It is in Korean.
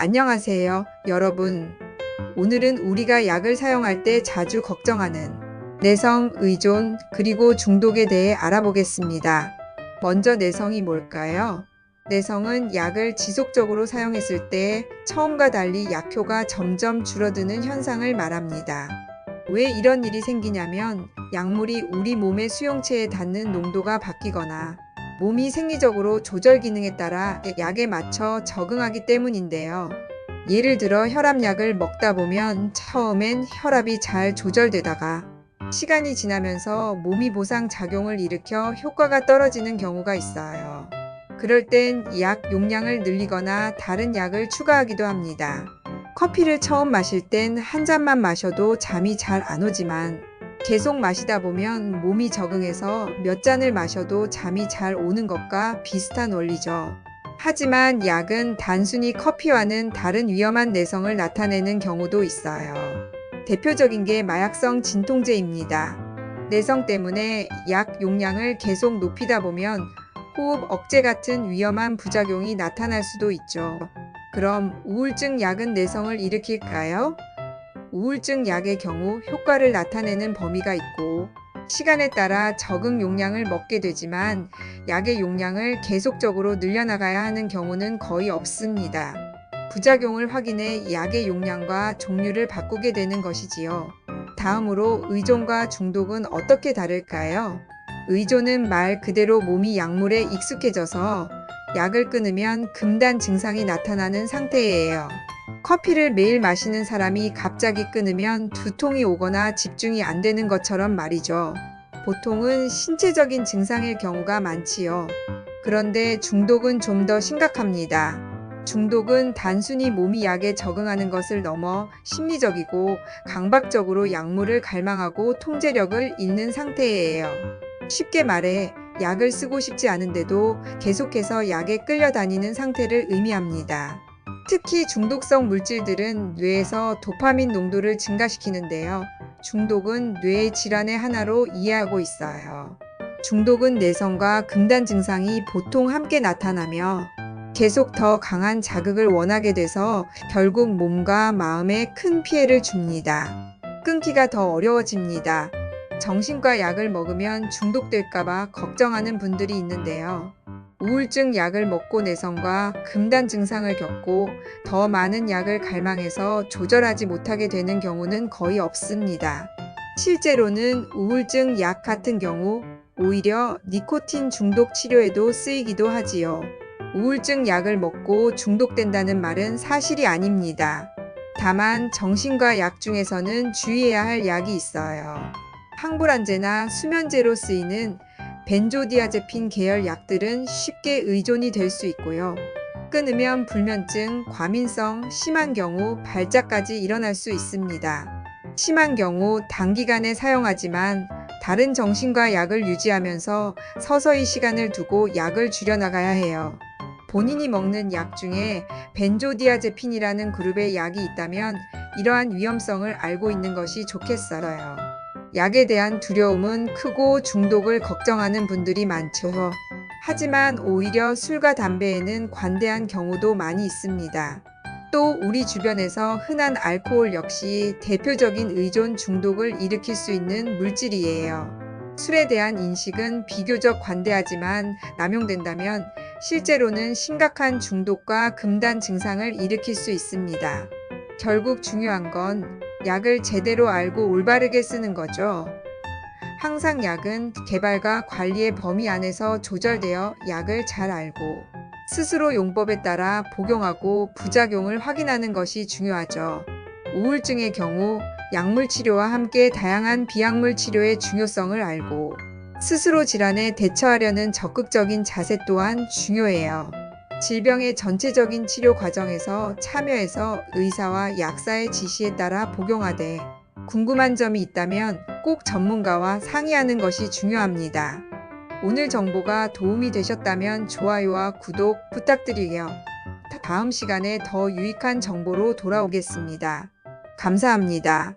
안녕하세요, 여러분. 오늘은 우리가 약을 사용할 때 자주 걱정하는 내성, 의존, 그리고 중독에 대해 알아보겠습니다. 먼저 내성이 뭘까요? 내성은 약을 지속적으로 사용했을 때 처음과 달리 약효가 점점 줄어드는 현상을 말합니다. 왜 이런 일이 생기냐면 약물이 우리 몸의 수용체에 닿는 농도가 바뀌거나 몸이 생리적으로 조절 기능에 따라 약에 맞춰 적응하기 때문인데요. 예를 들어 혈압약을 먹다 보면 처음엔 혈압이 잘 조절되다가 시간이 지나면서 몸이 보상 작용을 일으켜 효과가 떨어지는 경우가 있어요. 그럴 땐 약 용량을 늘리거나 다른 약을 추가하기도 합니다. 커피를 처음 마실 땐 한 잔만 마셔도 잠이 잘 안 오지만 계속 마시다 보면 몸이 적응해서 몇 잔을 마셔도 잠이 잘 오는 것과 비슷한 원리죠. 하지만 약은 단순히 커피와는 다른 위험한 내성을 나타내는 경우도 있어요. 대표적인 게 마약성 진통제입니다. 내성 때문에 약 용량을 계속 높이다 보면 호흡 억제 같은 위험한 부작용이 나타날 수도 있죠. 그럼 우울증 약은 내성을 일으킬까요? 우울증 약의 경우 효과를 나타내는 범위가 있고 시간에 따라 적응 용량을 먹게 되지만 약의 용량을 계속적으로 늘려나가야 하는 경우는 거의 없습니다. 부작용을 확인해 약의 용량과 종류를 바꾸게 되는 것이지요. 다음으로 의존과 중독은 어떻게 다를까요? 의존은 말 그대로 몸이 약물에 익숙해져서 약을 끊으면 금단 증상이 나타나는 상태예요. 커피를 매일 마시는 사람이 갑자기 끊으면 두통이 오거나 집중이 안 되는 것처럼 말이죠. 보통은 신체적인 증상일 경우가 많지요. 그런데 중독은 좀 더 심각합니다. 중독은 단순히 몸이 약에 적응하는 것을 넘어 심리적이고 강박적으로 약물을 갈망하고 통제력을 잃는 상태예요. 쉽게 말해 약을 쓰고 싶지 않은데도 계속해서 약에 끌려다니는 상태를 의미합니다. 특히 중독성 물질들은 뇌에서 도파민 농도를 증가시키는데요. 중독은 뇌의 질환의 하나로 이해하고 있어요. 중독은 내성과 금단 증상이 보통 함께 나타나며 계속 더 강한 자극을 원하게 돼서 결국 몸과 마음에 큰 피해를 줍니다. 끊기가 더 어려워집니다. 정신과 약을 먹으면 중독될까봐 걱정하는 분들이 있는데요. 우울증 약을 먹고 내성과 금단 증상을 겪고 더 많은 약을 갈망해서 조절하지 못하게 되는 경우는 거의 없습니다. 실제로는 우울증 약 같은 경우 오히려 니코틴 중독 치료에도 쓰이기도 하지요. 우울증 약을 먹고 중독된다는 말은 사실이 아닙니다. 다만 정신과 약 중에서는 주의해야 할 약이 있어요. 항불안제나 수면제로 쓰이는 벤조디아제핀 계열 약들은 쉽게 의존이 될 수 있고요. 끊으면 불면증, 과민성, 심한 경우 발작까지 일어날 수 있습니다. 심한 경우 단기간에 사용하지만 다른 정신과 약을 유지하면서 서서히 시간을 두고 약을 줄여나가야 해요. 본인이 먹는 약 중에 벤조디아제핀이라는 그룹의 약이 있다면 이러한 위험성을 알고 있는 것이 좋겠어요. 약에 대한 두려움은 크고 중독을 걱정하는 분들이 많죠. 하지만 오히려 술과 담배에는 관대한 경우도 많이 있습니다. 또 우리 주변에서 흔한 알코올 역시 대표적인 의존 중독을 일으킬 수 있는 물질이에요. 술에 대한 인식은 비교적 관대하지만 남용된다면 실제로는 심각한 중독과 금단 증상을 일으킬 수 있습니다. 결국 중요한 건 약을 제대로 알고 올바르게 쓰는 거죠. 항상 약은 개발과 관리의 범위 안에서 조절되어 약을 잘 알고 스스로 용법에 따라 복용하고 부작용을 확인하는 것이 중요하죠. 우울증의 경우 약물 치료와 함께 다양한 비약물 치료의 중요성을 알고 스스로 질환에 대처하려는 적극적인 자세 또한 중요해요. 질병의 전체적인 치료 과정에서 참여해서 의사와 약사의 지시에 따라 복용하되 궁금한 점이 있다면 꼭 전문가와 상의하는 것이 중요합니다. 오늘 정보가 도움이 되셨다면 좋아요와 구독 부탁드리고요. 다음 시간에 더 유익한 정보로 돌아오겠습니다. 감사합니다.